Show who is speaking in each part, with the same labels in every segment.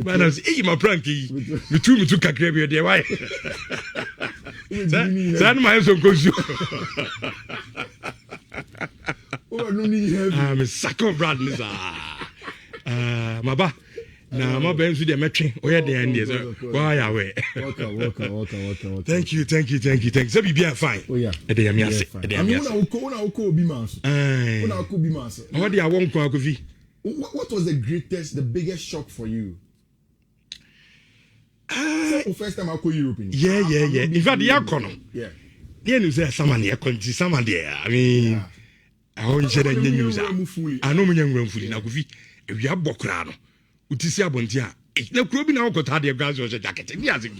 Speaker 1: Man, I was my pranky. Me too kakre be why. San my so goes you.
Speaker 2: Oh, no need heavy.
Speaker 1: I'm a sucker brand maba. Na my ben with the metri. Oh yeah, the end is. Why are we?
Speaker 2: Welcome.
Speaker 1: Thank you. So be fine.
Speaker 2: Oh yeah.
Speaker 1: E dey am yase.
Speaker 2: I mean, una uko bi mas. Una uko bi mas.
Speaker 1: What dey awon kwa kofi?
Speaker 2: What was the biggest shock for you? First time I go Europe.
Speaker 1: Yeah. In fact, the economy.
Speaker 2: Yeah.
Speaker 1: The news is someone there. I mean, I want to say the news. I know me young fully na kofi. We have bokra no. Utisi abontia. Na kuro bi na ko ta de gas o jacket. Bi azi.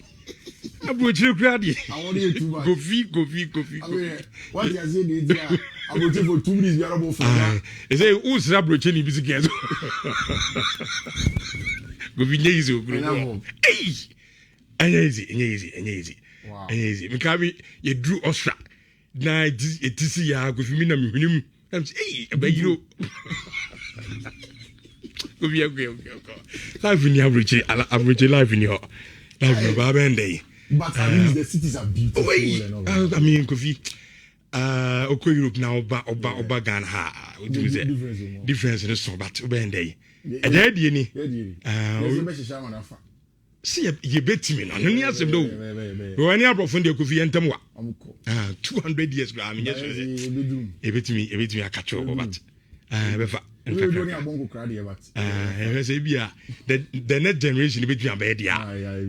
Speaker 1: Abrochi kura di.
Speaker 2: I want you to
Speaker 1: Kofi.
Speaker 2: What you say dey there? Abrochi for 2 minutes we are about for.
Speaker 1: They say who is abrochi ni bisiki. Kofi nyezi o. Hey. Easy.
Speaker 2: Wow.
Speaker 1: Easy. Mikabi you drew Ostra. Na etisi ya Kofi mi na mi hunim. Hey, abegiro. Okay. Life in the average life in your life in Babende.
Speaker 2: But at least the cities are beautiful.
Speaker 1: I mean, Kofi, okay, Europe now, Oba Ghana, ha, what do you say? Difference in the so, but Obende. A dead yenny. See, you bet me, no, only as no. When you are profound, you could be entamwa. 200 years, I mean, yes, a bit me, I catch over, but the next generation between bed, yeah. I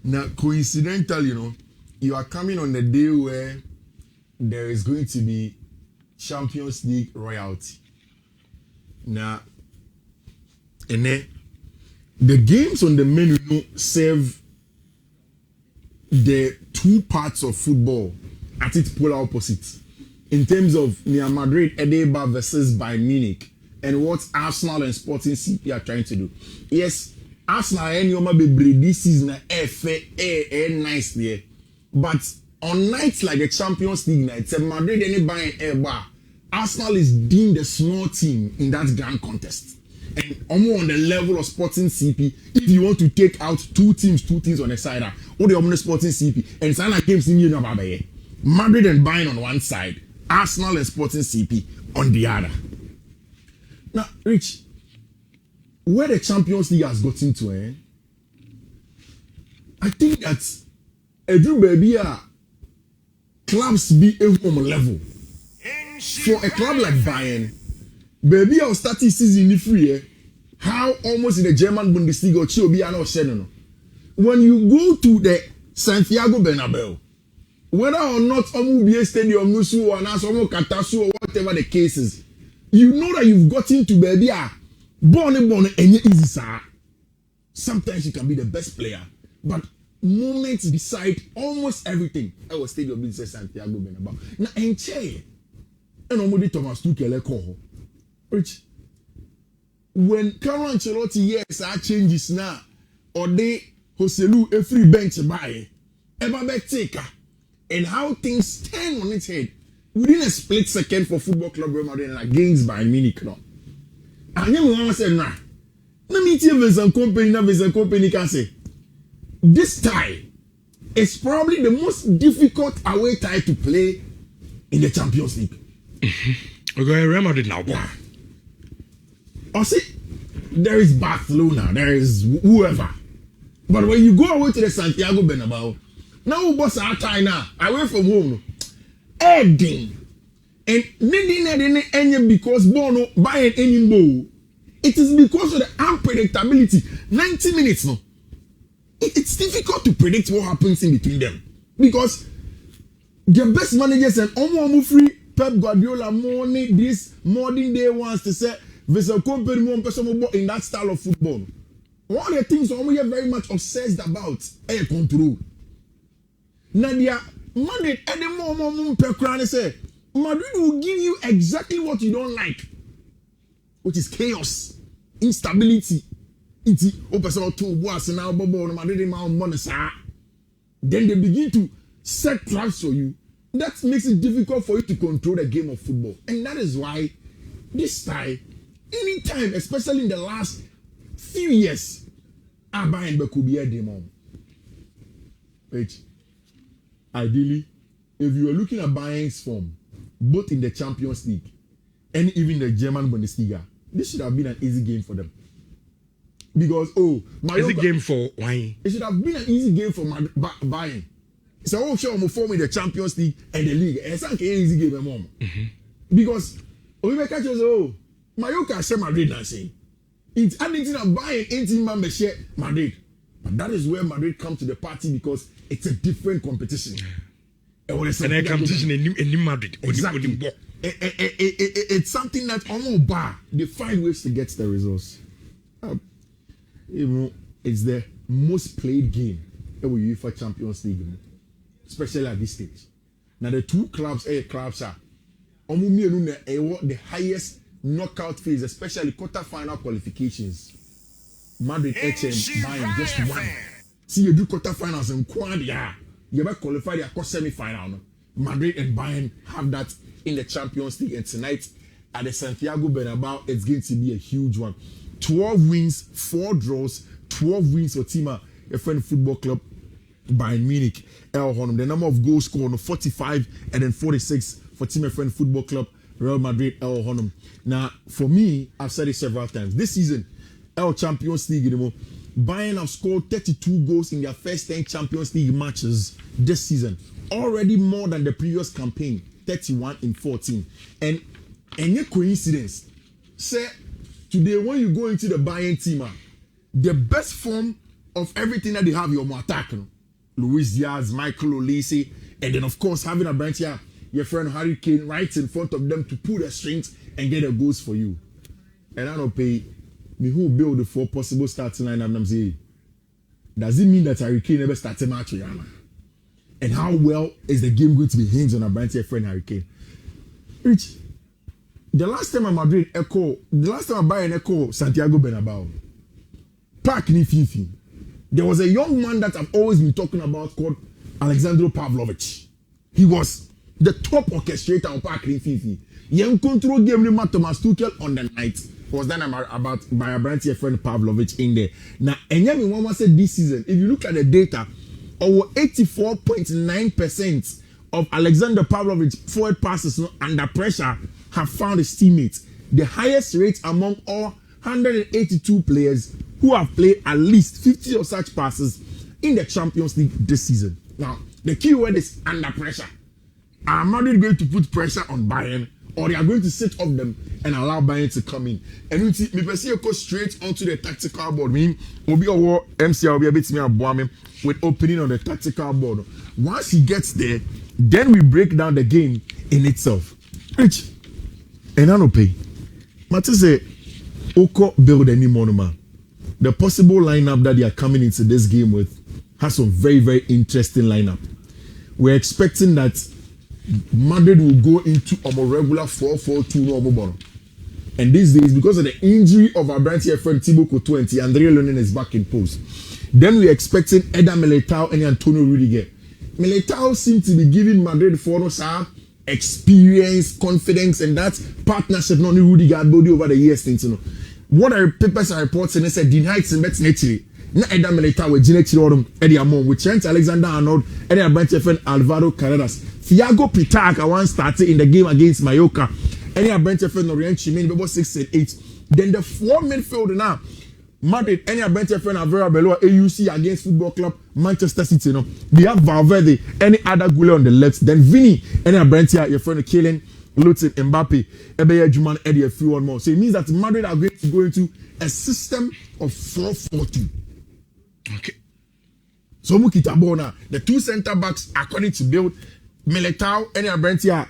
Speaker 2: now, coincidental, you are coming on the day where there is going to be Champions League royalty. Now, and then the games on the menu serve the two parts of football at its polar opposite in terms of Real Madrid Edeba versus Bayern Munich and what Arsenal and Sporting CP are trying to do. Yes, Arsenal and Yoma Bebre this season nice there, but on nights like the Champions League nights, Madrid and Bayern Eba, Arsenal is deemed a small team in that grand contest. And almost on the level of Sporting CP, if you want to take out two teams on the side, or the omni Sporting CP, and Sana games in Madrid and Bayern on one side, Arsenal and Sporting CP on the other. Now, Rich, where the Champions League has gotten to, I think that Edu Baby clubs be a home level. For a club like Bayern, baby, I'll start this season free. How almost in the German Bundesliga or Chiobi or Shannon. When you go to the Santiago Bernabeu, whether or not Omubie Stadium, Nusu or Nasomo Katasu or whatever the case is, you know that you've got into baby born and easy sir. Sometimes you can be the best player, but moments decide almost everything. I was Stadium in Santiago Bernabeu. Now, and Che, and Omudi Thomas Tuchel call. Rich, when Carlo Ancelotti yes are changes now, or they Hoselu a free bench by Ebabe taker, and how things turn on its head within a split second for Football Club Real Madrid against Bayern Munich. No, and then we said, nah, let me tell you, Vincent Company can say this tie is probably the most difficult away tie to play in the Champions League.
Speaker 1: Okay, Real Madrid now.
Speaker 2: Yeah. Or see, there is Barcelona, there is whoever. But when you go away to the Santiago Bernabeu, now boss our time now, away from home, Edding. And needing because Bono buying any bowl. It is because of the unpredictability. 90 minutes no. It's difficult to predict what happens in between them. Because the best managers and almost free Pep Guardiola morning this modern day ones to say Vessel company more person in that style of football. One of the things we are very much obsessed about air control. Nadia Madrid at the moment Pep say Madrid will give you exactly what you don't like, which is chaos, instability. Then they begin to set traps for you that makes it difficult for you to control the game of football. And that is why this time, anytime, especially in the last few years, Bayern could be a demon. But ideally, if you are looking at Bayern's form, both in the Champions League and even the German Bundesliga, this should have been an easy game for them. Because,
Speaker 1: easy game for why?
Speaker 2: It should have been an easy game for Bayern. So, show them form in the Champions League and the league. It's not an easy game, mom. Because, we may catch us, Mallorca share Madrid now saying. It's anything that Bayern 18 man share Madrid. But that is where Madrid come to the party because it's a different competition.
Speaker 1: And a competition in Madrid.
Speaker 2: Exactly. It's something that almost bar. They find ways to get the results. It's the most played game in UEFA Champions League, especially at this stage. Now the two clubs are the highest knockout phase, especially quarter-final qualifications. Madrid, HM, Bayern just won. See, you do quarter-finals and quad, you ever qualify the semi-final. Madrid and Bayern have that in the Champions League, and tonight at the Santiago Bernabeu, it's going to be a huge one. 12 wins, 4 draws, 12 wins for Tima, a friend football club, Bayern Munich, El Honum. The number of goals scored, 45 and then 46 for Team friend football club, Real Madrid, El Honum. Now, for me, I've said it several times. This season, El Champions League, Bayern have scored 32 goals in their first 10 Champions League matches this season. Already more than the previous campaign, 31 in 14. And any coincidence, say, today when you go into the Bayern team, the best form of everything that they have, your attack, Luis Diaz, Michael Olise, and then of course having a branch here, your friend Harry Kane right in front of them to pull the strings and get the goals for you. And I don't pay me who build the 4 possible starting lineup. And I'm saying, does it mean that Harry Kane never started a match with Yana? And how well is the game going to be hinged on a branch here, friend Harry Kane? Rich, the last time Bayern echo Santiago Bernabeu, Park ni Fiifi. There was a young man that I've always been talking about called Alexandro Pavlovich. He was the top orchestrator of Park ni Fiifi. Young control game ni Thomas Tuchel on the night was done about by a branch here friend Pavlovich in there. Now, Enyami Mama said this season, if you look at the data, over 84.9% of Alexander Pavlovich forward passes under pressure have found his teammates. The highest rate among all 182 players who have played at least 50 of such passes in the Champions League this season. Now, the key word is under pressure. Are Madrid going to put pressure on Bayern, or they are going to sit off them and allow Bayern to come in? And we see go straight onto the tactical board. Me, Obi Owo MCL will be a bit me with opening on the tactical board. Once he gets there, then we break down the game in itself. Rich, and I don't pay. Mate say, Oko build any monument. The possible lineup that they are coming into this game with has some very, very interesting lineup. We're expecting that Madrid will go into a more regular 4-4-2 normal. And these days, because of the injury of our branch here friend Thibaut Courtois and André Lonin is back in post. Then we're expecting Eder Militao and Antonio Rudiger. Militao seems to be giving Madrid some experience, confidence, and that partnership not only Rudiger built over the years. What are papers and reports and they said denied some bets naturally. Na Eder Militao with Ginette Chirodum, Eddie Amon, with Trent Alexander-Arnold, Eddie Abranche friend Alvaro Carreras. Thiago Pitaka once started in the game against Mallorca. Eddie Abranche friend Orient Chimene, about 6 and 8. Then the 4 midfield now. Madrid, any Abranche friend Avera Beloa, AUC against Football Club, Manchester City. No, we have Valverde, any other Gule on the left. Then Vini, any Abranche, your friend Kylian, Lutin, Mbappe, Ebeye Juman, Eddie, a few one more. So it means that Madrid are going to go into a system of 4-4-2.
Speaker 1: Okay.
Speaker 2: So Mukitabona, the 2 center backs according to build Militao, any Abranche,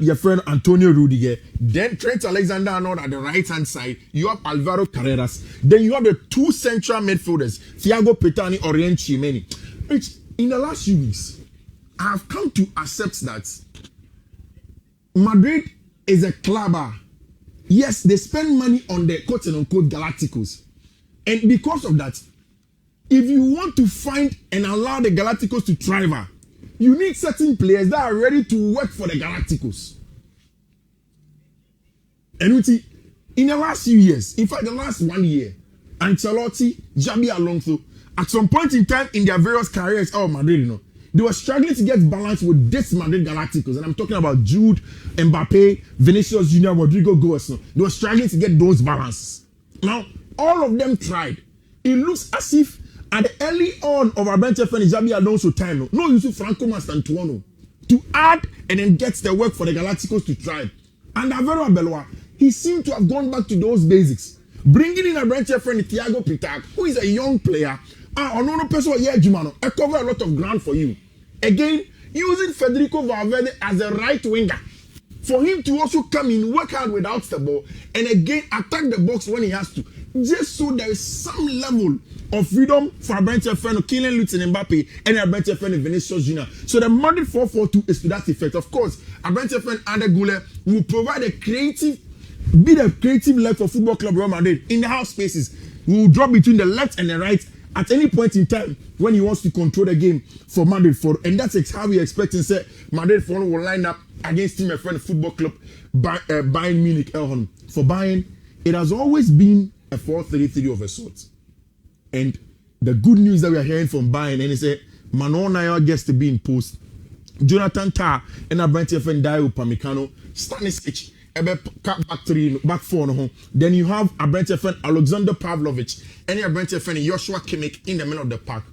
Speaker 2: your friend Antonio Rudiger, then Trent Alexander-Arnold at the right hand side, you have Alvaro Carreras, then you have the 2 central midfielders, Thiago Petani, Orient Chimene. In the last few weeks, I have come to accept that Madrid is a clubber. Yes, they spend money on the quote and unquote Galacticos, and because of that, if you want to find and allow the Galacticos to thrive, you need certain players that are ready to work for the Galacticos. And in the last few years, in fact, the last 1 year, Ancelotti, Xabi Alonso, at some point in time in their various careers, Madrid, they were struggling to get balance with this Madrid Galacticos. And I'm talking about Jude, Mbappe, Vinicius Jr., Rodrigo Goes. They were struggling to get those balances. Now, all of them tried. It looks as if at the early on of Abrante and Xabi Alonso time, no use of Franco Mastantuono to add and then get the work for the Galacticos to try. And Alvaro Arbeloa, he seemed to have gone back to those basics. Bringing in Abrante friend Thiago Pitak, who is a young player. Another person here, Jumano, I cover a lot of ground for you. Again, using Federico Valverde as a right winger. For him to also come in, work hard without the ball, and again attack the box when he has to. Just so there is some level of freedom for Abrante friend, Kylian Mbappe Mbappe, and Abrante friend Vinicius Jr. So the Madrid 4-4-2 is to that effect. Of course, Abrante friend Ade Gule will provide a creative leg for Football Club Real Madrid in the half spaces. He will drop between the left and the right at any point in time when he wants to control the game for Madrid. And that's how we expect to say Madrid will line up against Team friend Football Club Bayern Munich. For Bayern, it has always been a 4-3-3 of a sort. And the good news that we are hearing from Bayern, and it's a Manon Nair gets to be in post. Jonathan Tah and Abrante friend Dio Upamecano, Stanisic, back four. Then you have Abrante friend Alexander Pavlovic and Abrante friend Joshua Kimmich in the middle of the park.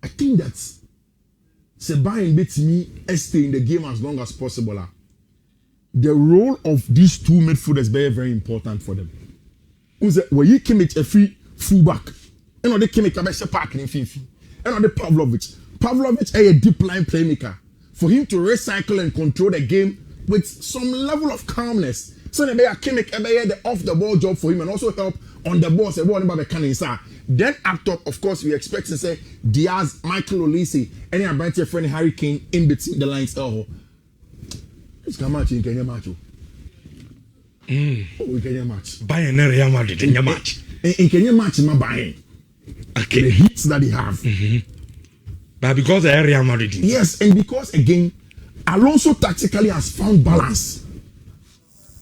Speaker 2: I think that's Bayern beats me stay in the game as long as possible. The role of these two midfielders is very, very important for them. Where you Kimmich a free fullback, and the Kimmich a park in Fiifi, and the Pavlovic a deep line playmaker for him to recycle and control the game with some level of calmness. So they are Kimmich the off the ball job for him and also help on the ball. Then up top, of course, we expect to say Diaz, Michael Olise, and Abrante friend Harry Kane in between the lines. It's a match in Kenya match. We Kenya match.
Speaker 1: Bayern and Real Madrid in your match.
Speaker 2: In Kenya match, my Bayern.
Speaker 1: Okay.
Speaker 2: The hits that they have.
Speaker 1: But because the Real Madrid.
Speaker 2: Yes, and because again, Alonso tactically has found balance.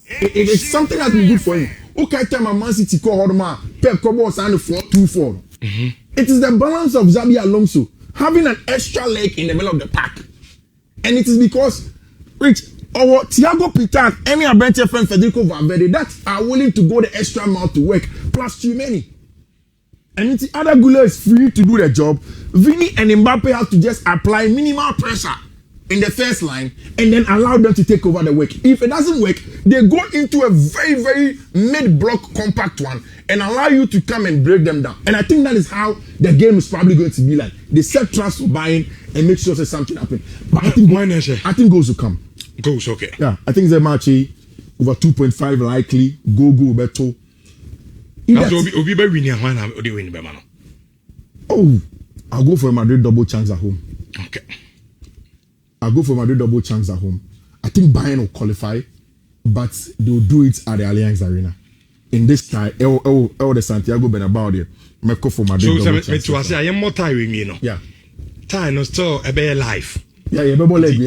Speaker 2: It is something that's been good for him. Okay, time a Man City call Hodma, Pep Kobo signed 4-2-4. It is the balance of Xabi Alonso having an extra leg in the middle of the pack. And it is because our Thiago Pitak, any Abrante friend Federico Valverde that are willing to go the extra mile to work, plus too many. And the other Gula is free to do the job. Vini and Mbappe have to just apply minimal pressure in the first line and then allow them to take over the work. If it doesn't work, they go into a very, very mid-block compact one and allow you to come and break them down. And I think that is how the game is probably going to be like. They set trust for buying and make sure that something happens. But I think goals will come.
Speaker 1: Goals, okay.
Speaker 2: Yeah, I think the match over 2.5 likely. Go better. I'll go for a Madrid double chance at home.
Speaker 1: Okay.
Speaker 2: I'll go for Madrid double chance at home. I think Bayern will qualify, but they'll do it at the Allianz Arena. In this time, the Santiago Bernabéu there. I go for Madrid double chance.
Speaker 1: So, I am more time with me,
Speaker 2: Yeah.
Speaker 1: Time is still a better life.
Speaker 2: Yeah, leg.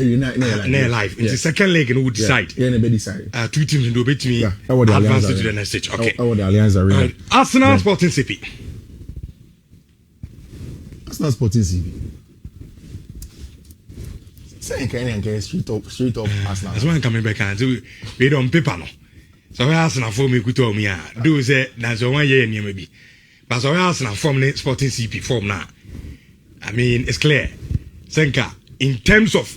Speaker 1: Life. It's the second leg and we'll decide.
Speaker 2: Yeah, they decide.
Speaker 1: 2 teams in the bit me.
Speaker 2: Yeah.
Speaker 1: Advance to the next stage. Okay.
Speaker 2: The Allianz Arena.
Speaker 1: Arsenal Sporting CP.
Speaker 2: Arsenal Sporting CP. Saying can straight up Arsenal.
Speaker 1: That's why I'm coming back and we don't paper no. So we Arsenal for me could tell me do say that's 1 year and maybe. But so we Arsenal form Sporting CP form now. I mean it's clear. Senka in terms of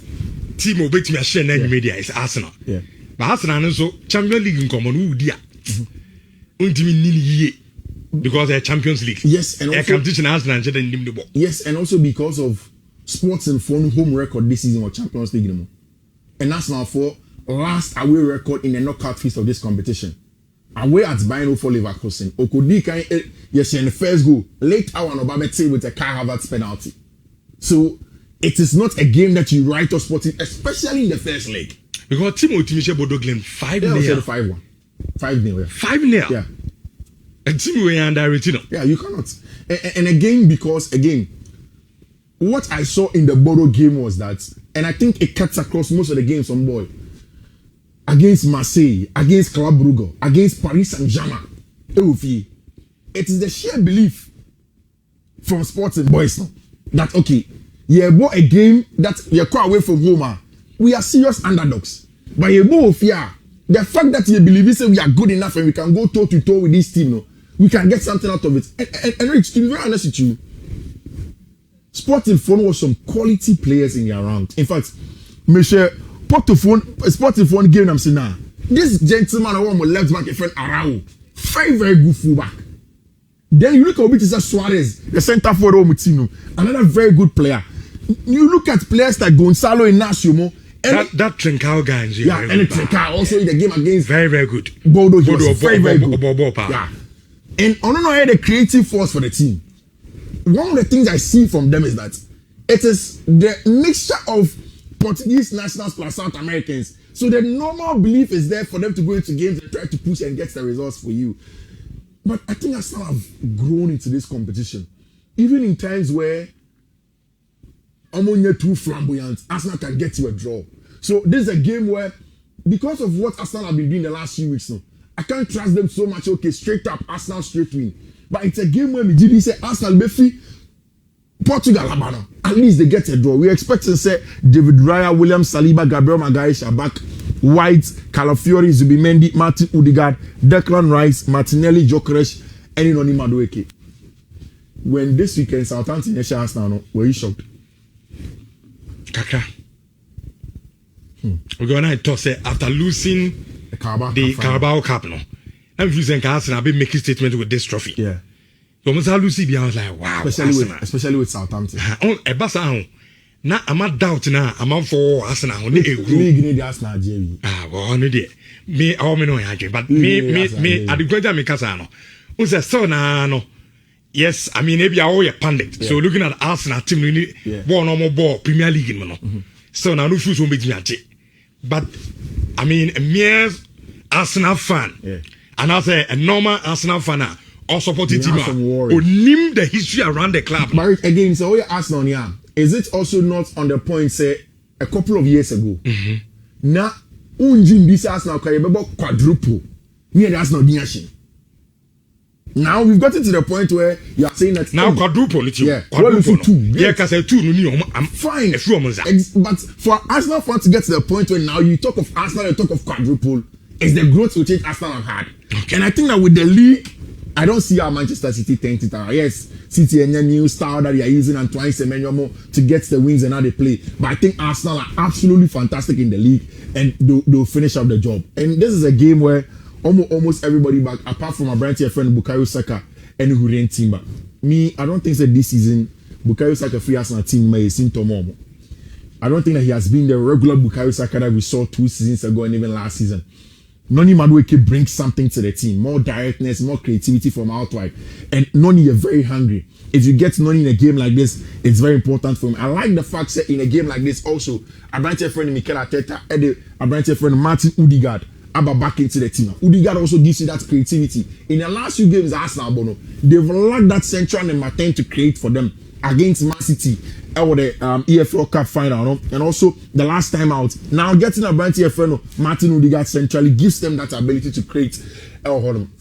Speaker 1: team obey me share na media is Arsenal.
Speaker 2: Yeah.
Speaker 1: But Arsenal also Champions League in common who dia. Untimi nini because they're Champions League.
Speaker 2: Yes, and also
Speaker 1: competition Arsenal and the ball.
Speaker 2: Yes, and also because of Sports and Phone home record this season or Champions League anymore. And Arsenal for last away record in the knockout phase of this competition. Away at Bayern for Leverkusen. Okodi can yes in the first goal. Late hour on Obamete with a Kai Havertz penalty. So it is not a game that you write or Sporting, especially in the first leg.
Speaker 1: Because Timo Bodo Glen 5-0.
Speaker 2: 5-1. 5-0. Yeah.
Speaker 1: 5-0.
Speaker 2: Yeah.
Speaker 1: And Timo we under Retino.
Speaker 2: Yeah, you cannot. And again, because again, what I saw in the Bordeaux game was that, and I think it cuts across most of the games on board. Against Marseille, against Club Brugge, against Paris Saint-Germain, it is the sheer belief from Sporting boys now that okay, you bought a game that you call away from home. We are serious underdogs, but you both fear the fact that you believe we say we are good enough and we can go toe to toe with this team. No, we can get something out of it. And Rich, to be very honest with you, Sporting phone was some quality players in your round. In fact, Michel. Sporting phone game I'm saying now. This gentleman I want my left back a friend Arao. Very, very good fullback. Then you look at Obito Suarez, the center forward Mutino, another very good player. You look at players like Gonzalo Inacio,
Speaker 1: that Trincao guy is
Speaker 2: and Trincao also in the game against
Speaker 1: very, very good.
Speaker 2: Bodo was very, very good. Yeah. And I don't know the creative force for the team. One of the things I see from them is that it is the mixture of Portuguese nationals plus South Americans. So the normal belief is there for them to go into games and try to push and get the results for you. But I think Arsenal have grown into this competition. Even in times where Ammonia too flamboyant, Arsenal can get you a draw. So this is a game where, because of what Arsenal have been doing the last few weeks now, I can't trust them so much. Okay, straight up, Arsenal straight win. But it's a game where we say Arsenal Befi, Portugal, Abana. At least they get a draw. We expect to say David Raya, William Saliba, Gabriel Magalhaes are back. White, Calafiori, Zubimendi, Martin Odegaard, Declan Rice, Martinelli, Gyökeres, and Inoni Madueke. When this weekend Southampton Nation Arsenal, were you shocked?
Speaker 1: Kaka. We're going to say after losing the Carabao Cup, no. I'm using Arsenal. I've been making statements with this trophy.
Speaker 2: Yeah.
Speaker 1: So I was like, wow.
Speaker 2: Especially with Southampton.
Speaker 1: Now I'm not doubt now. I'm out for Arsenal.
Speaker 2: League Arsenal, Jerry.
Speaker 1: Well, no, dear. Me, I know I but me, at the greater Mikasano. Who's a son? No. Yes, I mean, maybe I owe a pundit. So looking at Arsenal team, we need one or more ball, Premier League in Mono. So now no shoes will be but I mean, a mere Arsenal fan, and I say a normal Arsenal fan. Or supporting team or name the history around the club.
Speaker 2: But again, so you ask on yeah, is it also not on the point say a couple of years ago? Now, unjin this Arsenal can remember quadruple. Yeah, that's not the action. Now we've gotten to the point where you are saying that
Speaker 1: now quadruple it.
Speaker 2: Yeah,
Speaker 1: quadruple.
Speaker 2: Two.
Speaker 1: Yeah, because I'm
Speaker 2: fine.
Speaker 1: But
Speaker 2: for Arsenal fans to get to the point where now you talk of Arsenal, you talk of quadruple, is the growth which Arsenal have had. Okay. And I think that with the league, I don't see how Manchester City tanked it out. Yes, City and the new style that they are using and trying Semenyo to get the wins and how they play. But I think Arsenal are absolutely fantastic in the league and they'll finish up the job. And this is a game where almost everybody back, apart from my brand friend Bukayo Saka and Hurrien Timber. Me, I don't think that this season Bukayo Saka free Arsenal team may seem to more. I don't think that he has been the regular Bukayo Saka that we saw 2 seasons ago and even last season. Noni Madueke brings something to the team, more directness, more creativity from outside. And Noni is very hungry. If you get Noni in a game like this, it's very important for him. I like the fact that in a game like this also, a branch friend Mikel Arteta, a branch friend Martin Odegaard, Abba back into the team. Odegaard also gives you that creativity. In the last few games, Arsenal, Bono, they've lacked that central and Martin to create for them against Man City. Or the EFL Cup final, no? And also the last time out. Now getting a branch friend Martin Odegaard centrally gives them that ability to create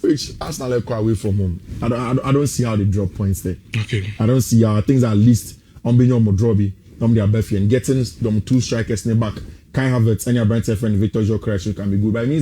Speaker 2: which Arsenal quite away from home. I don't see how they drop points there.
Speaker 1: Okay.
Speaker 2: I don't see how things are at least on being on Modrobi, on their Befi and getting them 2 strikers in the back. Kai Havertz and your branch friend Victor Gyökeres can be good. But it means that